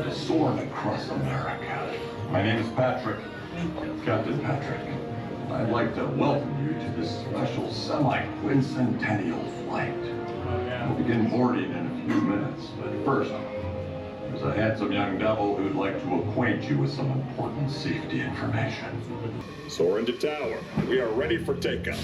is soaring across America. My name is Patrick, Captain Patrick. I'd like to welcome you to this special semi-quincentennial flight. We'll begin boarding in a few minutes, but first, there's a handsome young devil who'd like to acquaint you with some important safety information. Soarin to tower. We are ready for takeoff.